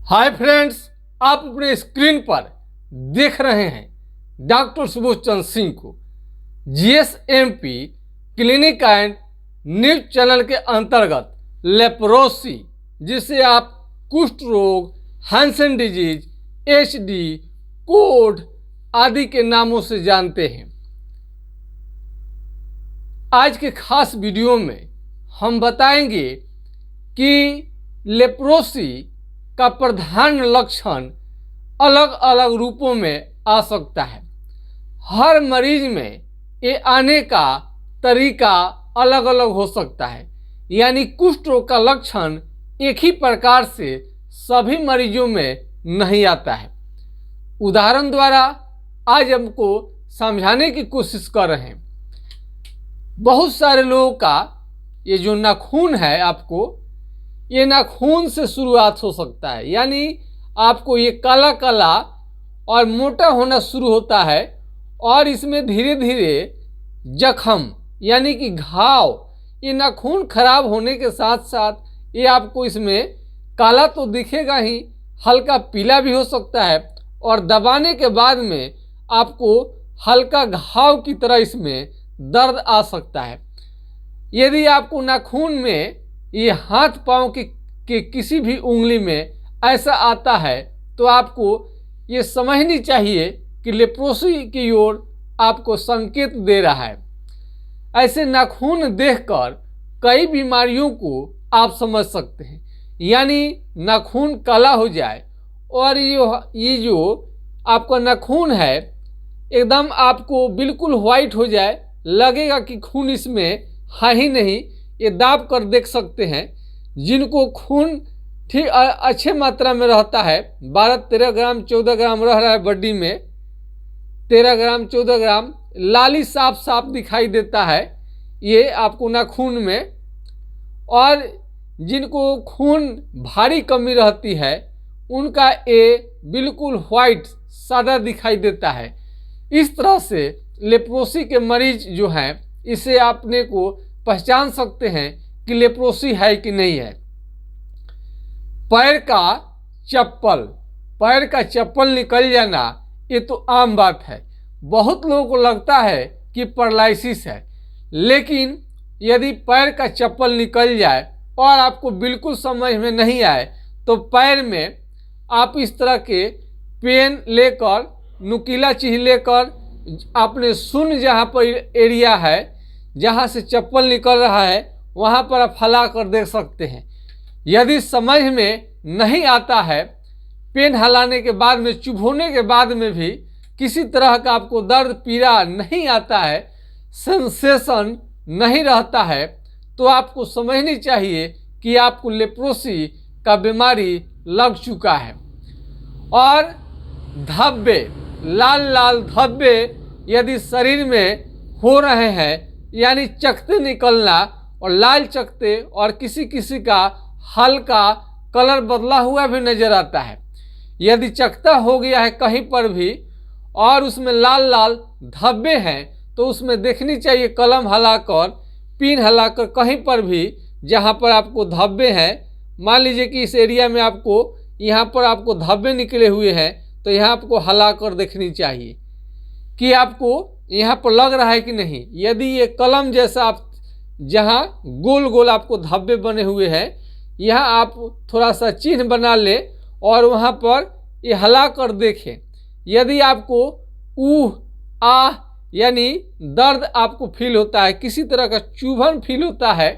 Hi friends, आप अपने screen पर देख रहे हैं डॉक्टर सुबोध चंद्र सिंह को जीएसएमपी क्लिनिक एंड न्यूज चैनल के अंतर्गत लेप्रोसी, जिसे आप कुष्ठ रोग, हैंसन डिजीज, एचडी, कोढ़ आदि के नामों से जानते हैं। आज के खास वीडियो में हम बताएंगे कि लेप्रोसी का प्रधान लक्षण अलग अलग रूपों में आ सकता है। हर मरीज में ये आने का तरीका अलग अलग हो सकता है, यानी कुष्ठ रोग का लक्षण एक ही प्रकार से सभी मरीजों में नहीं आता है। उदाहरण द्वारा आज हमको समझाने की कोशिश कर रहे हैं। बहुत सारे लोगों का ये जो नाखून है, आपको ये नाखून से शुरुआत हो सकता है, यानी आपको ये काला काला और मोटा होना शुरू होता है और इसमें धीरे धीरे जख्म यानी कि घाव, ये नाखून खराब होने के साथ साथ ये आपको इसमें काला तो दिखेगा ही, हल्का पीला भी हो सकता है और दबाने के बाद में आपको हल्का घाव की तरह इसमें दर्द आ सकता है। यदि आपको नाखून में ये हाथ पांव के किसी भी उंगली में ऐसा आता है तो आपको ये समझनी चाहिए कि लेप्रोसी की ओर आपको संकेत दे रहा है। ऐसे नाखून देखकर कई बीमारियों को आप समझ सकते हैं, यानी नाखून काला हो जाए और ये जो आपका नाखून है एकदम आपको बिल्कुल वाइट हो जाए, लगेगा कि खून इसमें है ही नहीं। ये दाब कर देख सकते हैं। जिनको खून ठीक अच्छे मात्रा में रहता है, 12-13 ग्राम 14 ग्राम रह रहा है बॉडी में, 13 ग्राम 14 ग्राम लाली साफ साफ दिखाई देता है ये आपको नाखून में। और जिनको खून भारी कमी रहती है उनका ये बिल्कुल वाइट सादा दिखाई देता है। इस तरह से लेप्रोसी के मरीज जो हैं, इसे आपने को पहचान सकते हैं कि लेप्रोसी है कि नहीं है। पैर का चप्पल निकल जाना ये तो आम बात है। बहुत लोगों को लगता है कि पैरालिसिस है, लेकिन यदि पैर का चप्पल निकल जाए और आपको बिल्कुल समझ में नहीं आए तो पैर में आप इस तरह के पेन लेकर, नुकीला चीज लेकर आपने सुन जहाँ पर एरिया है जहाँ से चप्पल निकल रहा है वहाँ पर आप हला कर देख सकते हैं। यदि समझ में नहीं आता है, पेन हलाने के बाद में, चुभोने के बाद में भी किसी तरह का आपको दर्द पीड़ा नहीं आता है, सेंसेशन नहीं रहता है, तो आपको समझनी चाहिए कि आपको लेप्रोसी का बीमारी लग चुका है। और धब्बे, लाल लाल धब्बे यदि शरीर में हो रहे हैं, यानी चकते निकलना और लाल चकते, और किसी किसी का हल्का कलर बदला हुआ भी नजर आता है। यदि चकता हो गया है कहीं पर भी और उसमें लाल लाल धब्बे हैं तो उसमें देखनी चाहिए कलम हिलाकर, पिन हिलाकर, कहीं पर भी जहां पर आपको धब्बे हैं, मान लीजिए कि इस एरिया में आपको यहाँ पर आपको धब्बे निकले हुए हैं तो यहाँ आपको हिलाकर देखनी चाहिए कि आपको यहाँ पर लग रहा है कि नहीं। यदि ये कलम जैसा आप जहाँ गोल गोल आपको धब्बे बने हुए हैं, यहाँ आप थोड़ा सा चिन्ह बना ले और वहाँ पर ये हिला कर देखें। यदि आपको ऊह आह यानी दर्द आपको फील होता है, किसी तरह का चुभन फील होता है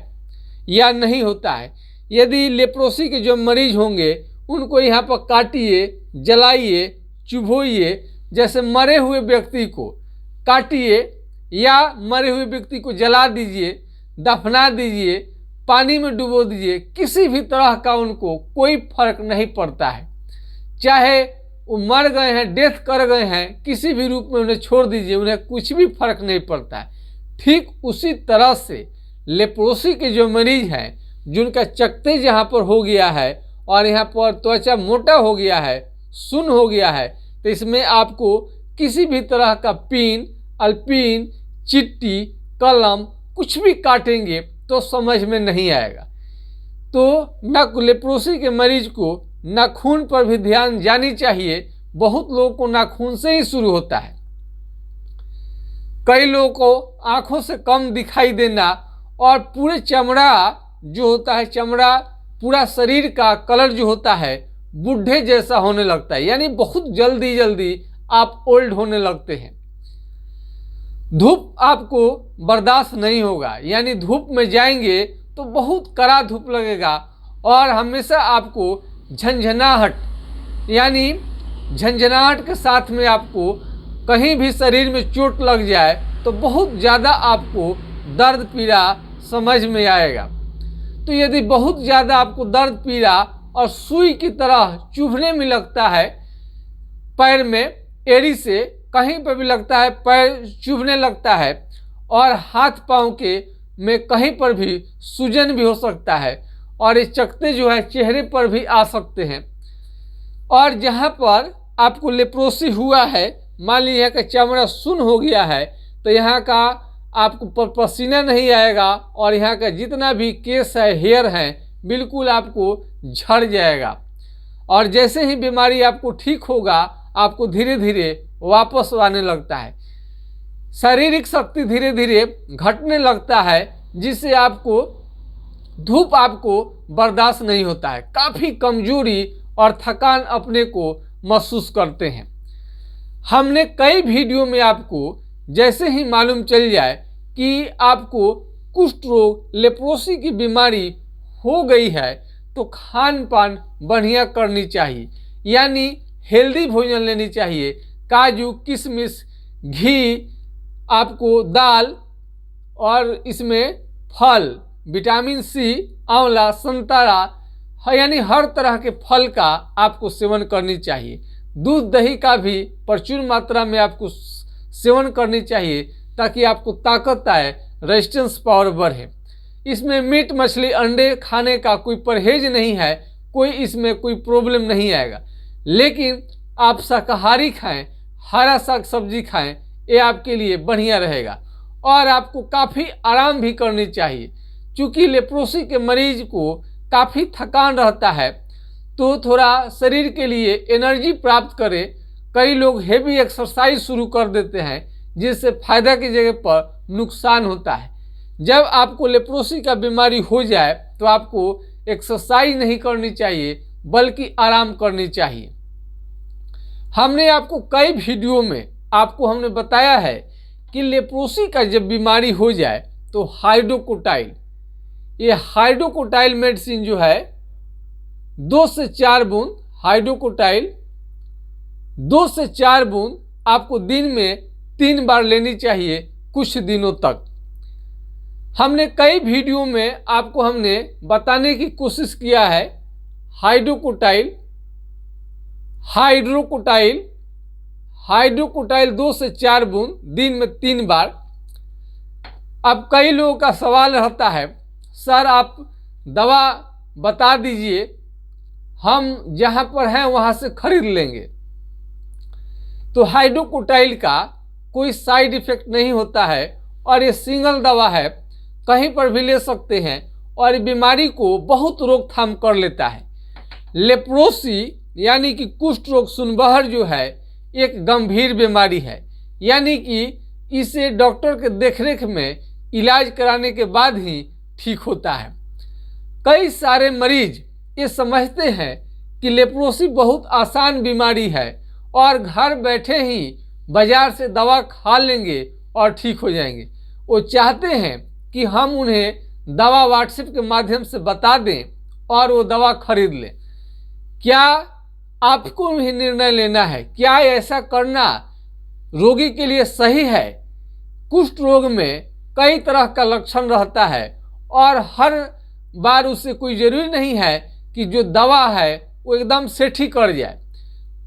या नहीं होता है, यदि लेप्रोसी के जो मरीज होंगे उनको यहाँ पर काटिए, जलाइए, चुभोइए, जैसे मरे हुए व्यक्ति को काटिए या मरे हुए व्यक्ति को जला दीजिए, दफना दीजिए, पानी में डुबो दीजिए, किसी भी तरह का उनको कोई फर्क नहीं पड़ता है। चाहे वो मर गए हैं, डेथ कर गए हैं, किसी भी रूप में उन्हें छोड़ दीजिए, उन्हें कुछ भी फर्क नहीं पड़ता है। ठीक उसी तरह से लेप्रोसी के जो मरीज हैं, जिनका चकते जहाँ पर हो गया है और यहाँ पर त्वचा मोटा हो गया है, सुन्न हो गया है, तो इसमें आपको किसी भी तरह का पिन, अल्पिन, चिट्टी, कलम कुछ भी काटेंगे तो समझ में नहीं आएगा। तो लेप्रोसी के मरीज को नाखून पर भी ध्यान जानी चाहिए। बहुत लोगों को नाखून से ही शुरू होता है। कई लोगों को आंखों से कम दिखाई देना और पूरे चमड़ा जो होता है, चमड़ा पूरा शरीर का कलर जो होता है बूढ़े जैसा होने लगता है, यानी बहुत जल्दी जल्दी आप ओल्ड होने लगते हैं। धूप आपको बर्दाश्त नहीं होगा, यानी धूप में जाएंगे तो बहुत कड़ा धूप लगेगा और हमेशा आपको झंझनाहट, यानी झंझनाहट के साथ में आपको कहीं भी शरीर में चोट लग जाए तो बहुत ज़्यादा आपको दर्द पीड़ा समझ में आएगा। तो यदि बहुत ज़्यादा आपको दर्द पीड़ा और सुई की तरह चुभने में लगता है, पैर में एड़ी से कहीं पर भी लगता है, पैर चुभने लगता है और हाथ पाँव के में कहीं पर भी सूजन भी हो सकता है और ये चकत्ते जो है चेहरे पर भी आ सकते हैं। और जहाँ पर आपको लेप्रोसी हुआ है, मान लीजिए यहाँ का चमड़ा सुन्न हो गया है, तो यहाँ का आपको पसीना नहीं आएगा और यहाँ का जितना भी केस है, हेयर है, बिल्कुल आपको झड़ जाएगा। और जैसे ही बीमारी आपको ठीक होगा, आपको धीरे धीरे वापस आने लगता है। शारीरिक शक्ति धीरे धीरे घटने लगता है, जिससे आपको धूप आपको बर्दाश्त नहीं होता है। काफ़ी कमजोरी और थकान अपने को महसूस करते हैं। हमने कई वीडियो में आपको जैसे ही मालूम चल जाए कि आपको कुष्ठ रोग, लेप्रोसी की बीमारी हो गई है, तो खान पान बढ़िया करनी चाहिए, यानी हेल्दी भोजन लेनी चाहिए। काजू, किशमिश, घी, आपको दाल और इसमें फल, विटामिन सी, आंवला, संतरा, यानी हर तरह के फल का आपको सेवन करनी चाहिए। दूध दही का भी प्रचुर मात्रा में आपको सेवन करनी चाहिए ताकि आपको ताकत आए, रेजिस्टेंस पावर बढ़े। इसमें मीट, मछली, अंडे खाने का कोई परहेज नहीं है, कोई इसमें कोई प्रॉब्लम नहीं आएगा। लेकिन आप शाकाहारी खाएं, हरा साग सब्जी खाएं, ये आपके लिए बढ़िया रहेगा। और आपको काफ़ी आराम भी करनी चाहिए, क्योंकि लेप्रोसी के मरीज को काफ़ी थकान रहता है, तो थोड़ा शरीर के लिए एनर्जी प्राप्त करें। कई लोग हेवी एक्सरसाइज शुरू कर देते हैं, जिससे फायदा की जगह पर नुकसान होता है। जब आपको लेप्रोसी का बीमारी हो जाए तो आपको एक्सरसाइज नहीं करनी चाहिए, बल्कि आराम करनी चाहिए। हमने आपको कई वीडियो में आपको हमने बताया है कि लेप्रोसी का जब बीमारी हो जाए तो हाइड्रोकोटाइल, ये हाइड्रोकोटाइल मेडिसिन जो है 2 से 4 बूंद हाइड्रोकोटाइल 2 से 4 बूंद आपको दिन में 3 बार लेनी चाहिए कुछ दिनों तक। हमने कई वीडियो में आपको हमने बताने की कोशिश किया है हाइड्रोकोटाइल 2 से 4 बूंद दिन में 3 बार। अब कई लोगों का सवाल रहता है, सर आप दवा बता दीजिए, हम जहाँ पर हैं वहाँ से खरीद लेंगे। तो हाइड्रोकोटाइल का कोई साइड इफेक्ट नहीं होता है और ये सिंगल दवा है, कहीं पर भी ले सकते हैं और ये बीमारी को बहुत रोकथाम कर लेता है। लेप्रोसी यानी कि कुष्ठ रोग सुनबहर जो है एक गंभीर बीमारी है, यानी कि इसे डॉक्टर के देखरेख में इलाज कराने के बाद ही ठीक होता है। कई सारे मरीज ये समझते हैं कि लेप्रोसी बहुत आसान बीमारी है और घर बैठे ही बाजार से दवा खा लेंगे और ठीक हो जाएंगे। वो चाहते हैं कि हम उन्हें दवा व्हाट्सएप के माध्यम से बता दें और वो दवा खरीद लें। क्या आपको भी निर्णय लेना है, क्या ऐसा करना रोगी के लिए सही है? कुष्ठ रोग में कई तरह का लक्षण रहता है और हर बार उससे कोई जरूरी नहीं है कि जो दवा है वो एकदम से ठीक कर जाए।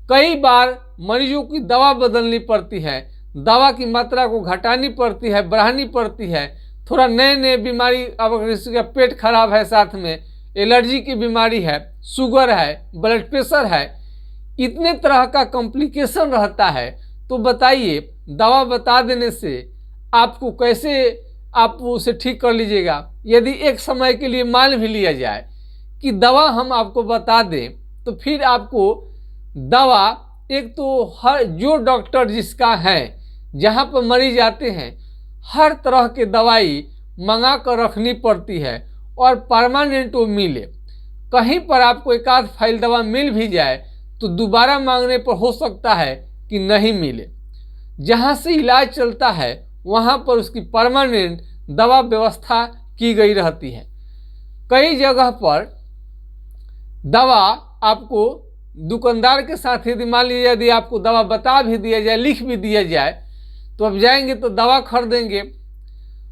कई बार मरीजों की दवा बदलनी पड़ती है, दवा की मात्रा को घटानी पड़ती है, बढ़ानी पड़ती है। थोड़ा नए नए बीमारी, अब अगर किसी का पेट खराब है, साथ में एलर्जी की बीमारी है, शुगर है, ब्लड प्रेशर है, इतने तरह का कॉम्प्लिकेशन रहता है। तो बताइए दवा बता देने से आपको कैसे आप उसे ठीक कर लीजिएगा? यदि एक समय के लिए मान भी लिया जाए कि दवा हम आपको बता दें तो फिर आपको दवा, एक तो हर जो डॉक्टर जिसका है, जहाँ पर मरीज आते हैं, हर तरह के दवाई मंगा कर रखनी पड़ती है और परमानेंट वो मिले। कहीं पर आपको एक आध फाइल दवा मिल भी जाए तो दोबारा मांगने पर हो सकता है कि नहीं मिले। जहाँ से इलाज चलता है वहाँ पर उसकी परमानेंट दवा व्यवस्था की गई रहती है। कई जगह पर दवा आपको दुकानदार के साथ, यदि मान लीजिए यदि आपको दवा बता भी दिया जाए, लिख भी दिया जाए, तो अब जाएंगे तो दवा खरीदेंगे।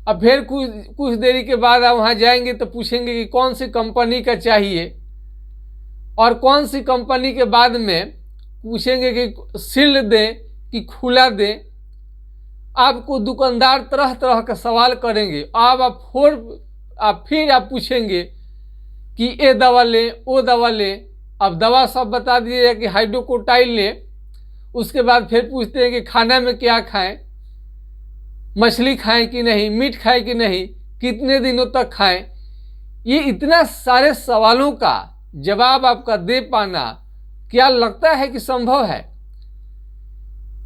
अब फिर कुछ देरी के बाद आप वहाँ जाएंगे तो पूछेंगे कि कौन सी कंपनी का चाहिए, और कौन सी कंपनी के बाद में पूछेंगे कि सील्ड दें कि खुला दें। आपको दुकानदार तरह तरह का सवाल करेंगे। फिर आप पूछेंगे कि ये दवा लें, वो दवा लें। अब दवा सब बता दिए कि हाइड्रोकोटाइल लें। उसके बाद फिर पूछते हैं कि खाना में क्या खाएं, मछली खाएं कि नहीं, मीट खाएं कि नहीं, कितने दिनों तक खाएं। ये इतना सारे सवालों का जवाब आपका दे पाना क्या लगता है कि संभव है?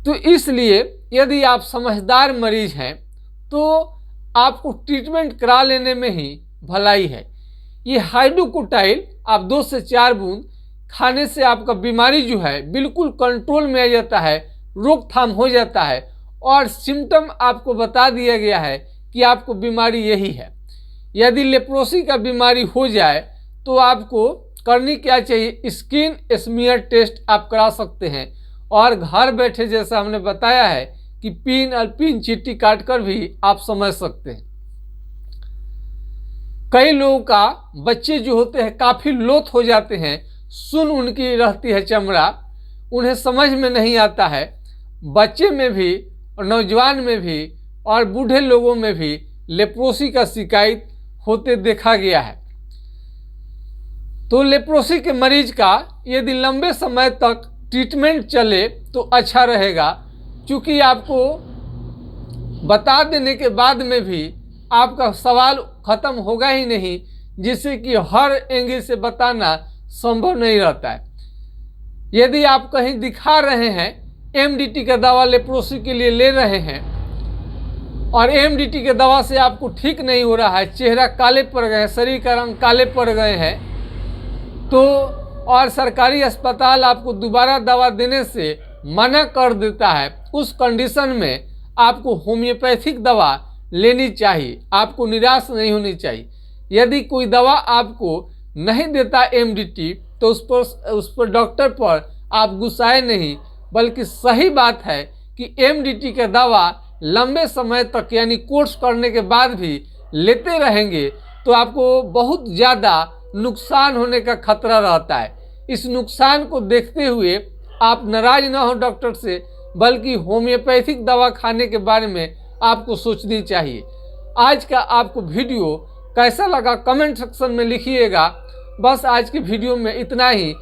तो इसलिए यदि आप समझदार मरीज हैं तो आपको ट्रीटमेंट करा लेने में ही भलाई है। ये हाइड्रोकोटाइल आप 2 से 4 बूंद खाने से आपका बीमारी जो है बिल्कुल कंट्रोल में आ जाता है, रोकथाम हो जाता है, और सिम्टम आपको बता दिया गया है कि आपको बीमारी यही है। यदि लेप्रोसी का बीमारी हो जाए तो आपको करनी क्या चाहिए? स्किन स्मीयर टेस्ट आप करा सकते हैं, और घर बैठे जैसा हमने बताया है कि पिन चीटी काट कर भी आप समझ सकते हैं। कई लोगों का बच्चे जो होते हैं काफ़ी लोथ हो जाते हैं, सुन उनकी रहती है चमड़ा, उन्हें समझ में नहीं आता है। बच्चे में भी और नौजवान में भी और बूढ़े लोगों में भी लेप्रोसी का शिकायत होते देखा गया है। तो लेप्रोसी के मरीज का यदि लंबे समय तक ट्रीटमेंट चले तो अच्छा रहेगा, क्योंकि आपको बता देने के बाद में भी आपका सवाल ख़त्म होगा ही नहीं, जिससे कि हर एंगल से बताना संभव नहीं रहता है। यदि आप कहीं दिखा रहे हैं, एमडीटी का दवा लेप्रोसी के लिए ले रहे हैं, और एमडीटी के दवा से आपको ठीक नहीं हो रहा है, चेहरा काले पड़ गए हैं, शरीर का रंग काले पड़ गए हैं, तो और सरकारी अस्पताल आपको दोबारा दवा देने से मना कर देता है, उस कंडीशन में आपको होम्योपैथिक दवा लेनी चाहिए। आपको निराश नहीं होनी चाहिए। यदि कोई दवा आपको नहीं देता एमडीटी तो उस पर डॉक्टर पर आप गुस्साए नहीं, बल्कि सही बात है कि एमडीटी का दवा लंबे समय तक यानी कोर्स करने के बाद भी लेते रहेंगे तो आपको बहुत ज़्यादा नुकसान होने का खतरा रहता है। इस नुकसान को देखते हुए आप नाराज ना हो डॉक्टर से, बल्कि होम्योपैथिक दवा खाने के बारे में आपको सोचनी चाहिए। आज का आपको वीडियो कैसा लगा कमेंट सेक्शन में लिखिएगा। बस आज की वीडियो में इतना ही,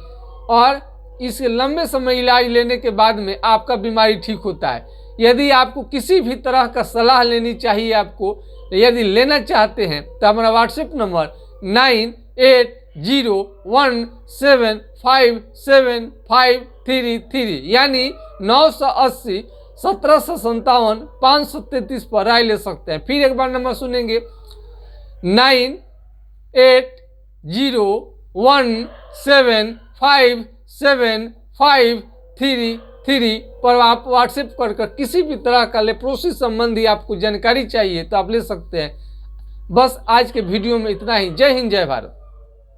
और इस लंबे समय इलाज लेने के बाद में आपका बीमारी ठीक होता है। यदि आपको किसी भी तरह का सलाह लेनी चाहिए, आपको यदि लेना चाहते हैं तो हमारा व्हाट्सएप नंबर 9807575533 यानी 980 1757 533 पर राय ले सकते हैं। फिर एक बार नंबर सुनेंगे 9801757533 पर आप व्हाट्सएप कर किसी भी तरह का लेप्रोसिस संबंधी आपको जानकारी चाहिए तो आप ले सकते हैं। बस आज के वीडियो में इतना ही। जय हिंद, जय भारत।